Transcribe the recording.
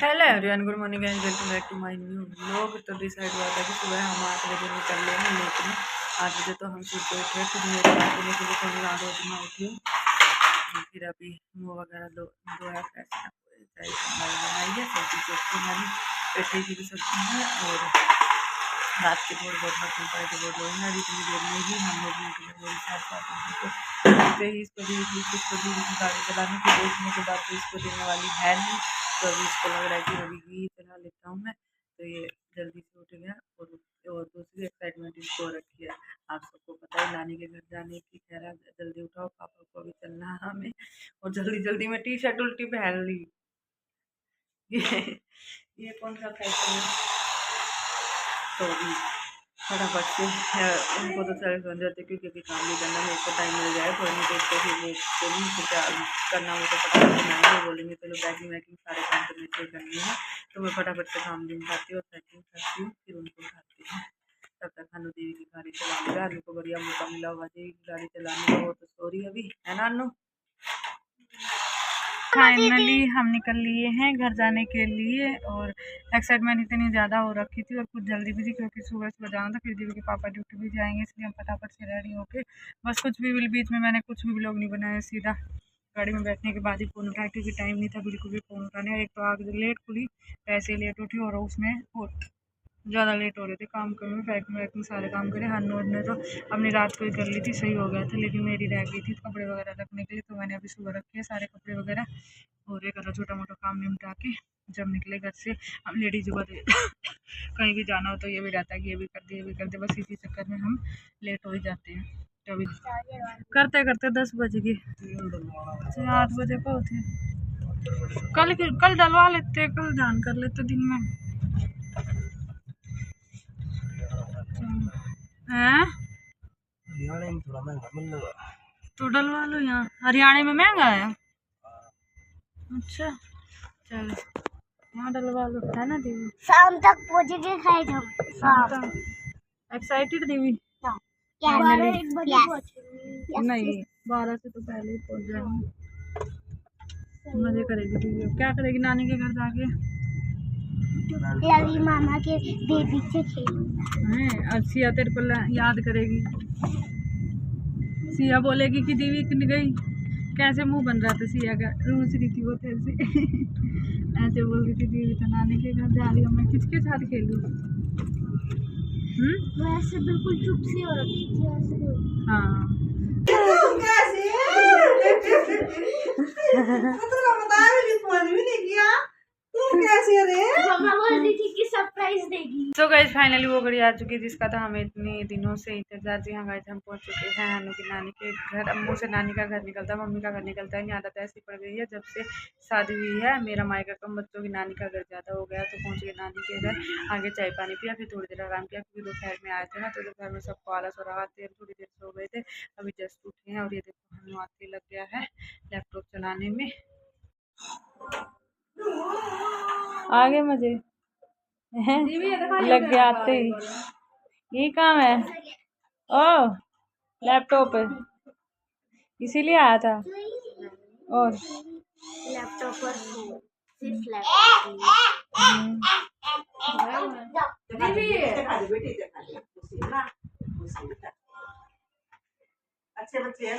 Hello everyone, good morning and welcome back to my new vlog. तो decide हुआ था कि सुबह हम 8 बजे निकल लेंगे, लेकिन 8 बजे तो हम सुबह को उठे, फिर मेरे देने के लिए थोड़ी 8 बजे मैं उठी हूँ। फिर अभी मुँह वगैरह धोया, फ्रेश बनाई है, सब्जी चोटी मैंने पेठे की भी सब्जी है और रात के थोड़े बहुत बर्तन पड़े थे वो धोएंगे। अभी इतनी देर में ही हम लोग निकले, मेरे साथ साथ तो ही इसको दी इसको दी गाड़ी चलाने की, देखने के बाद तो इसको देने वाली है नहीं। तो अभी इसको लग रहा है कि अभी ही चला लेता हूँ मैं, तो ये जल्दी से उठ गया। और दूसरी एक्साइटमेंट इसको हो रखी है, आप सबको पता है, नानी के घर जाने की। कह रहा है जल्दी उठाओ, पापा को भी चलना है हमें। और जल्दी जल्दी में टी शर्ट उल्टी पहन ली। ये कौन सा फैशन है। तो अभी फटाफट से उनको तो सारे बन जाते क्योंकि अभी काम भी करना है, एक टाइम मिल जाए थोड़ी नहीं देखते फिर वो बोलेंगे फिर क्या करना हो तो फटाफट से मैं बोलेंगे चलो पैकिंग वैकिंग सारे काम तो मेरे से करनी है। तो मैं फटाफट से काम निपटाती हूँ और पैकिंग करती हूँ, फिर उनको उठाती हूँ। तब तक खानू देवी की गाड़ी चलाने का को बढ़िया मौका मिला हुआ देवी की गाड़ी चलाने का। वो तो सॉरी अभी है नानू। फाइनली हम निकल लिए हैं घर जाने के लिए और एक्साइटमेंट इतनी ज़्यादा हो रखी थी और कुछ जल्दी भी थी क्योंकि सुबह सुबह जाना था, फिर दीदी के पापा ड्यूटी भी जाएंगे, इसलिए हम फटाफट से रेडी होके बस कुछ भी बीच में मैंने कुछ भी व्लॉग नहीं बनाया, सीधा गाड़ी में बैठने के बाद ही फ़ोन उठाया क्योंकि टाइम नहीं था बिल्कुल भी फ़ोन उठाने। एक तो आग लेट खुली, पैसे लेट उठी और उसमें ज़्यादा लेट हो रहे थे काम करने में, पैकिंग वैकिंग सारे काम करे। हन्नूर ने तो अपनी रात को ही कर ली थी, सही हो गया था, लेकिन मेरी रह गई थी कपड़े वगैरह रखने के लिए, तो मैंने अभी सुबह रखे सारे कपड़े वगैरह और एक छोटा मोटा काम निपटा के जब निकले घर से। हम लेडीज़ को कहीं भी जाना हो तो ये भी रहता है कि ये भी कर दे ये भी कर दे, बस इसी चक्कर में हम लेट हो ही जाते हैं। तो अभी करते करते 10 बज गए, 8 बजे पहुँचे। कल डलवा लेते, कल जान कर लेते दिन में। हैं हरियाणा में थोड़ा महंगा मिल रहा, तो डलवा लो। यहाँ हरियाणा में महंगा है। अच्छा चलो यहाँ डलवा लो, है ना दीदी। शाम तक पहुँचेंगे, खाएंगे हम शाम तक। एक्साइटेड दीदी? नहीं 12 से तो पहले ही पहुँच जाएंगे। मजे करेगी दीदी। क्या करेगी नानी के घर जाके? मामा के बेबी से खेलूंगा। और सिया तेरे को याद करेगी, सिया बोलेगी कि दीदी किन गई। कैसे मुंह बन रहा था सिया का, रूस रही थी वो तेरे से। ऐसे बोल रही थी दीदी तो नानी के घर जा रही हूँ मैं, किसके साथ खेलूँ। वैसे बिल्कुल चुप सी हो रखी थी ऐसे। हाँ तो गाइस फाइनली वो घड़ी आ चुकी है जिसका था हमें इतने दिनों से इंतजार थी। हाँ गाइस हम पहुंच चुके हैं हनु की नानी के घर। अम्मू से नानी का घर निकलता है, मम्मी का घर निकलता है, नहीं आदत ऐसी पड़ गई है जब से शादी हुई है। मेरा मायका कम, बच्चों की नानी का घर ज़्यादा हो गया, तो पहुँच गए नानी के घर। आगे चाय पानी पिया, फिर थोड़ी देर आराम किया क्योंकि दोपहर में आए थे ना, तो दोपहर में सबको आलस हो रहा थे, थोड़ी देर सो गए थे। अभी जस्ट उठे हैं और ये देखो हनु आते लग गया है लैपटॉप चलाने में। आगे मजे लग गया आते ही। ये काम है ओ लैपटॉप इसीलिए आया था। और लैपटॉप पर सिर्फ लैपटॉप अच्छे बच्चे हैं।